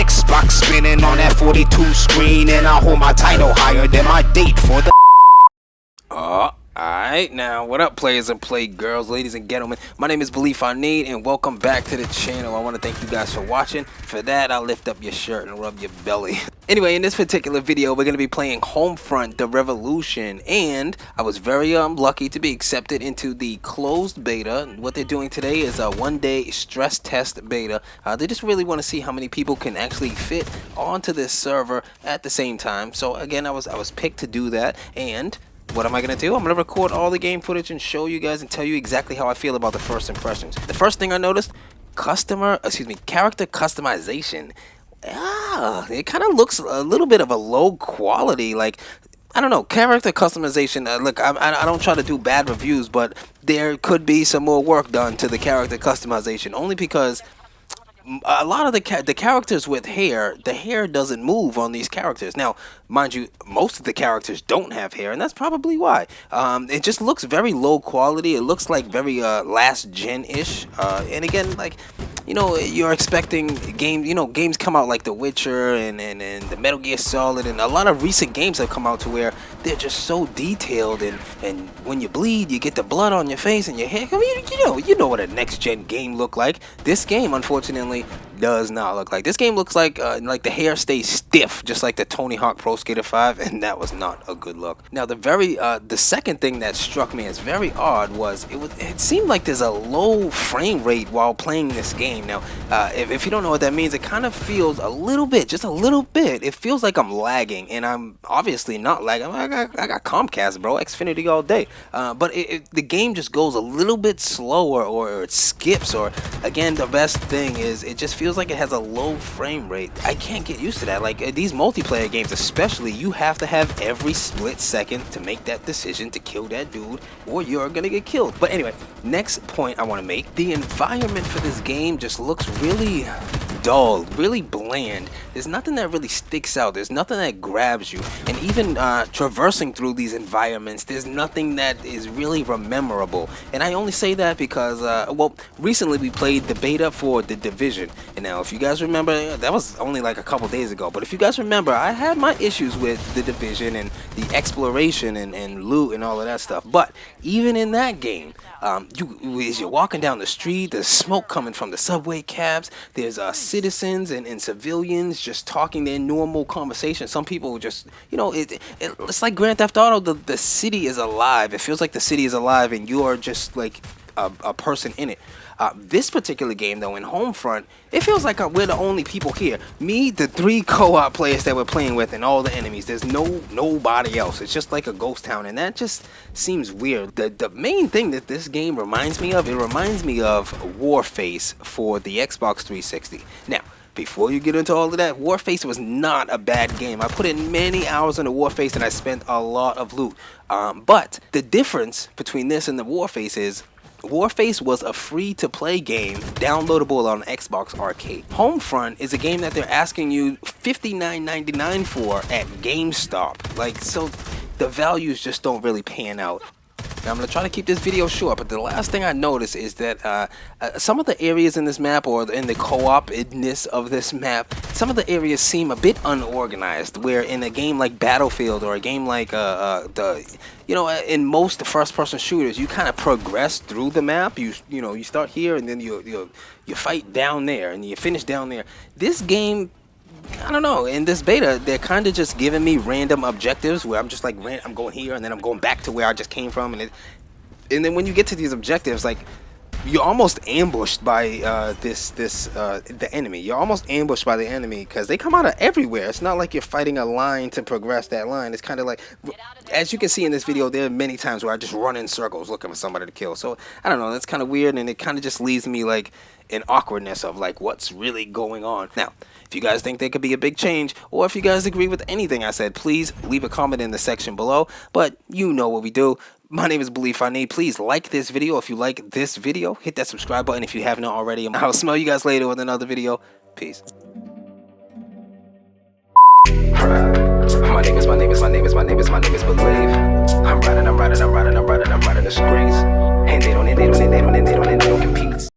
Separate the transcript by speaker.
Speaker 1: Xbox spinning on that 42 screen, and I hold my title higher than my date for the. Alright, now what up, players and play girls, ladies and gentlemen. My name is Belief I Need, and welcome back to the channel. I want to thank you guys for watching. For that, I'll lift up your shirt and rub your belly. Anyway, in this particular video, we're going to be playing Homefront: The Revolution, and I was very lucky to be accepted into the closed beta. What they're doing today is a one-day stress test beta. They just really want to see how many people can actually fit onto this server at the same time. So again, I was picked to do that, and what am I going to do? I'm going to record all the game footage and show you guys and tell you exactly how I feel about the first impressions. The first thing I noticed, character customization. It kind of looks a little bit of a low quality, like, I don't know, character customization. Look, I don't try to do bad reviews, but there could be some more work done to the character customization, only because a lot of the characters with hair, the hair doesn't move on these characters. Now, mind you, most of the characters don't have hair, and that's probably why. It just looks very low quality. It looks like very last gen-ish. And again, like, you know, you're expecting games come out like The Witcher and the Metal Gear Solid, and a lot of recent games have come out to where they're just so detailed, and when you bleed, you get the blood on your face and your hair. I mean, you know what a next gen game look like. This game, unfortunately, does not look like. This game looks like the hair stays stiff, just like the Tony Hawk Pro Skater 5, and that was not a good look. Now, the second thing that struck me as very odd was it seemed like there's a low frame rate while playing this game. Now, if you don't know what that means, it kind of feels a little bit, just a little bit. It feels like I'm lagging, and I'm obviously not lagging. I got Comcast, bro, Xfinity all day. But the game just goes a little bit slower, or it skips, or again, the best thing is it just feels like it has a low frame rate. I can't get used to that. Like these multiplayer games especially, you have to have every split second to make that decision to kill that dude, or you're gonna get killed. But anyway, next point I want to make, the environment for this game just looks really dull, really bland. There's nothing that really sticks out. There's nothing that grabs you, and even traversing through these environments, there's nothing that is really memorable. And I only say that because well, recently we played the beta for The Division, and now if you guys remember, that was only like a couple days ago, but if you guys remember, I had my issues with The Division and the exploration and loot and all of that stuff. But even in that game, as you're walking down the street, there's smoke coming from the subway cabs, there's citizens and civilians just talking their normal conversation. Some people just, you know, it's like Grand Theft Auto. The city is alive. It feels like the city is alive, and you are just like a person in it. This particular game, though, in Homefront, it feels like we're the only people here. Me, the 3 co-op players that we're playing with, and all the enemies. There's nobody else. It's just like a ghost town, and that just seems weird. The main thing that this game reminds me of, it reminds me of Warface for the Xbox 360. Now, before you get into all of that, Warface was not a bad game. I put in many hours into Warface, and I spent a lot of loot. But the difference between this and the Warface is, Warface was a free-to-play game downloadable on Xbox Arcade. Homefront is a game that they're asking you $59.99 for at GameStop. Like, so the values just don't really pan out. Now, I'm going to try to keep this video short, but the last thing I noticed is that some of the areas in this map, or in the co-op-ness of this map, some of the areas seem a bit unorganized, where in a game like Battlefield, or a game like in most first-person shooters, you kind of progress through the map. You start here, and then you fight down there, and you finish down there. This game, I don't know, in this beta, they're kind of just giving me random objectives where I'm just like, I'm going here, and then I'm going back to where I just came from, and then when you get to these objectives, like, you're almost ambushed by the enemy. You're almost ambushed by the enemy because they come out of everywhere. It's not like you're fighting a line to progress that line. It's kind of like, as you can see in this video, there are many times where I just run in circles looking for somebody to kill. So I don't know, that's kind of weird, and it kind of just leaves me like an awkwardness of like, what's really going on. Now, if you guys think there could be a big change, or if you guys agree with anything I said, please leave a comment in the section below. But you know what we do. My name is Belief I Need. Please like this video if you like this video. Hit that subscribe button if you haven't already. I'll smell you guys later with another video. Peace. My name is Belief. I'm riding the streets. And they don't compete.